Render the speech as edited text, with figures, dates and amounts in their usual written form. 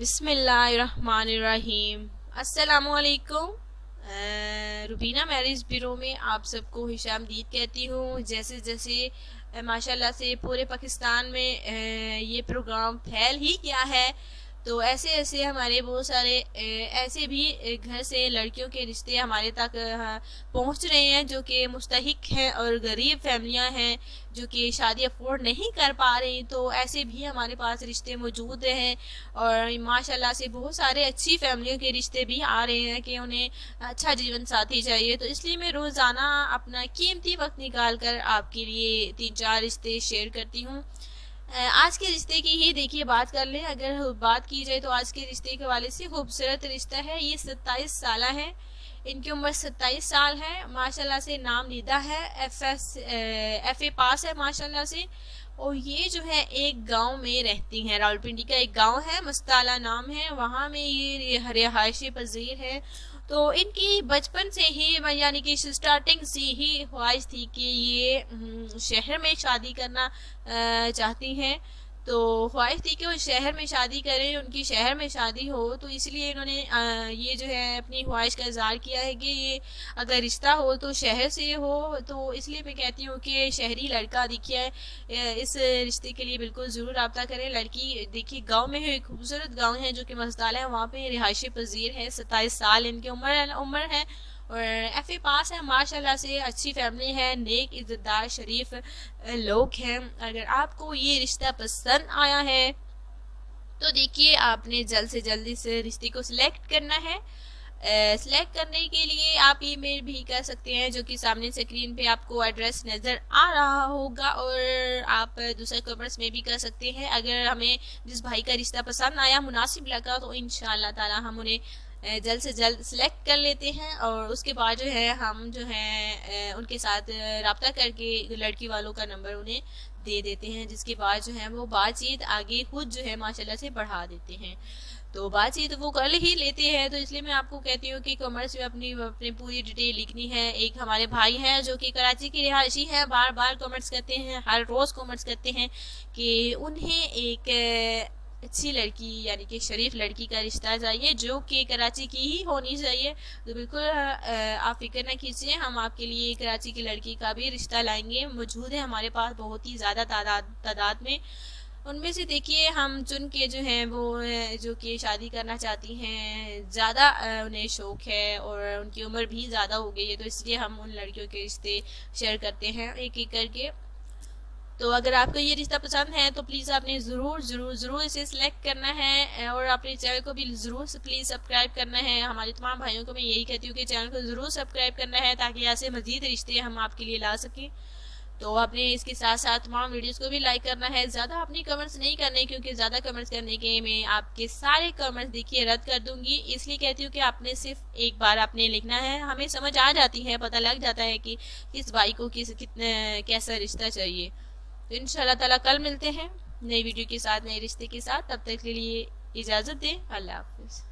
बिस्मिल्लाहिर्रहमानिर्रहीम। अस्सलामुअलैकुम। Rubina marriage bureau में आप सबको खुशामदीद कहती हूँ। जैसे जैसे माशाल्लाह से पूरे पाकिस्तान में ये प्रोग्राम फैल ही गया है, तो ऐसे ऐसे हमारे बहुत सारे ऐसे भी घर से लड़कियों के रिश्ते हमारे तक पहुंच रहे हैं जो कि मुस्तहिक हैं और गरीब फैमिलियां हैं जो कि शादी अफोर्ड नहीं कर पा रही। तो ऐसे भी हमारे पास रिश्ते मौजूद हैं और माशाल्लाह से बहुत सारे अच्छी फैमिलियों के रिश्ते भी आ रहे हैं कि उन्हें अच्छा जीवन साथी चाहिए। तो इसलिए मैं रोज़ाना अपना कीमती वक्त निकाल कर आपके लिए 3-4 रिश्ते शेयर करती हूँ। आज के रिश्ते की ही देखिए बात कर लें। अगर बात की जाए तो आज के रिश्ते के वाले से खूबसूरत रिश्ता है। ये 27 साल है, इनकी उम्र 27 साल है। माशाल्लाह से नाम लीदा है, FA पास है माशाल्लाह से। और ये जो है एक गांव में रहती हैं। रावलपिंडी का एक गांव है, मस्ताला नाम है, वहाँ में ये रिहायशी पजीर है। तो इनकी बचपन से ही यानी कि स्टार्टिंग से ही ख्वाहिश थी कि ये शहर में शादी करना चाहती हैं। तो ख्वाहिश थी कि वो शहर में शादी करें, उनकी शहर में शादी हो। तो इसलिए इन्होंने ये जो है अपनी ख्वाहिश का इजहार किया है कि ये अगर रिश्ता हो तो शहर से हो। तो इसलिए मैं कहती हूँ कि शहरी लड़का देखिए इस रिश्ते के लिए बिल्कुल ज़रूर रब्ता करें। लड़की देखिए गांव में है, खूबसूरत गांव है जो कि मस्ताला है, वहाँ पे रिहायशी पजीर है। 27 साल इनकी उम्र है और FA पास है माशाल्लाह से। अच्छी फैमिली है, नेक इज्जतदार शरीफ लोग हैं। अगर आपको ये रिश्ता पसंद आया है तो देखिए आपने जल्द से जल्द इस रिश्ते को सिलेक्ट करना है। सिलेक्ट करने के लिए आप ईमेल भी कर सकते हैं जो कि सामने स्क्रीन पे आपको एड्रेस नज़र आ रहा होगा, और आप दूसरे कॉमर्स में भी कर सकते हैं। अगर हमें जिस भाई का रिश्ता पसंद आया, मुनासिब लगा, तो इंशाअल्लाह ताला हम उन्हें जल्द से जल्द सिलेक्ट कर लेते हैं और उसके बाद जो है हम जो है उनके साथ रब्ता करके लड़की वालों का नंबर उन्हें दे देते हैं, जिसके बाद जो है वो बातचीत आगे खुद जो है माशाल्लाह से बढ़ा देते हैं। तो बातचीत वो कर ही लेते हैं। तो इसलिए मैं आपको कहती हूँ कि कॉमर्स में अपनी पूरी डिटेल लिखनी है। एक हमारे भाई हैं जो कि कराची की रिहायशी है, बार बार कॉमर्स करते हैं, हर रोज़ कॉमर्स करते हैं कि उन्हें एक अच्छी लड़की यानी कि शरीफ लड़की का रिश्ता चाहिए जो कि कराची की ही होनी चाहिए। तो बिल्कुल आप फिक्र ना कीजिए, हम आपके लिए कराची की लड़की का भी रिश्ता लाएंगे। मौजूद है हमारे पास बहुत ही ज़्यादा तादाद में। उनमें से देखिए हम चुन के जो हैं वो जो कि शादी करना चाहती हैं, ज़्यादा उन्हें शौक है और उनकी उम्र भी ज़्यादा हो गई है। तो इसलिए हम उन लड़कियों के रिश्ते शेयर करते हैं एक एक करके। तो अगर आपको ये रिश्ता पसंद है तो प्लीज़ आपने ज़रूर इसे सिलेक्ट करना है और अपने चैनल को भी ज़रूर प्लीज़ सब्सक्राइब करना है। हमारे तमाम भाइयों को मैं यही कहती हूँ कि चैनल को ज़रूर सब्सक्राइब करना है ताकि ऐसे मज़ीद रिश्ते हम आपके लिए ला सकें। तो आपने इसके साथ साथ तमाम वीडियोस को भी लाइक करना है। ज़्यादा अपनी कमेंट्स नहीं करने, क्योंकि ज़्यादा कमेंट्स करने के मैं आपके सारे कमेंट्स देखिए रद्द कर दूंगी। इसलिए कहती हूँ कि आपने सिर्फ एक बार आपने लिखना है, हमें समझ आ जाती है, पता लग जाता है कि किस भाई को कैसा रिश्ता चाहिए। तो इंशाल्लाह ताला कल मिलते हैं नई वीडियो के साथ, नए रिश्ते के साथ। तब तक के लिए इजाज़त दें। अल्लाह हाफिज़।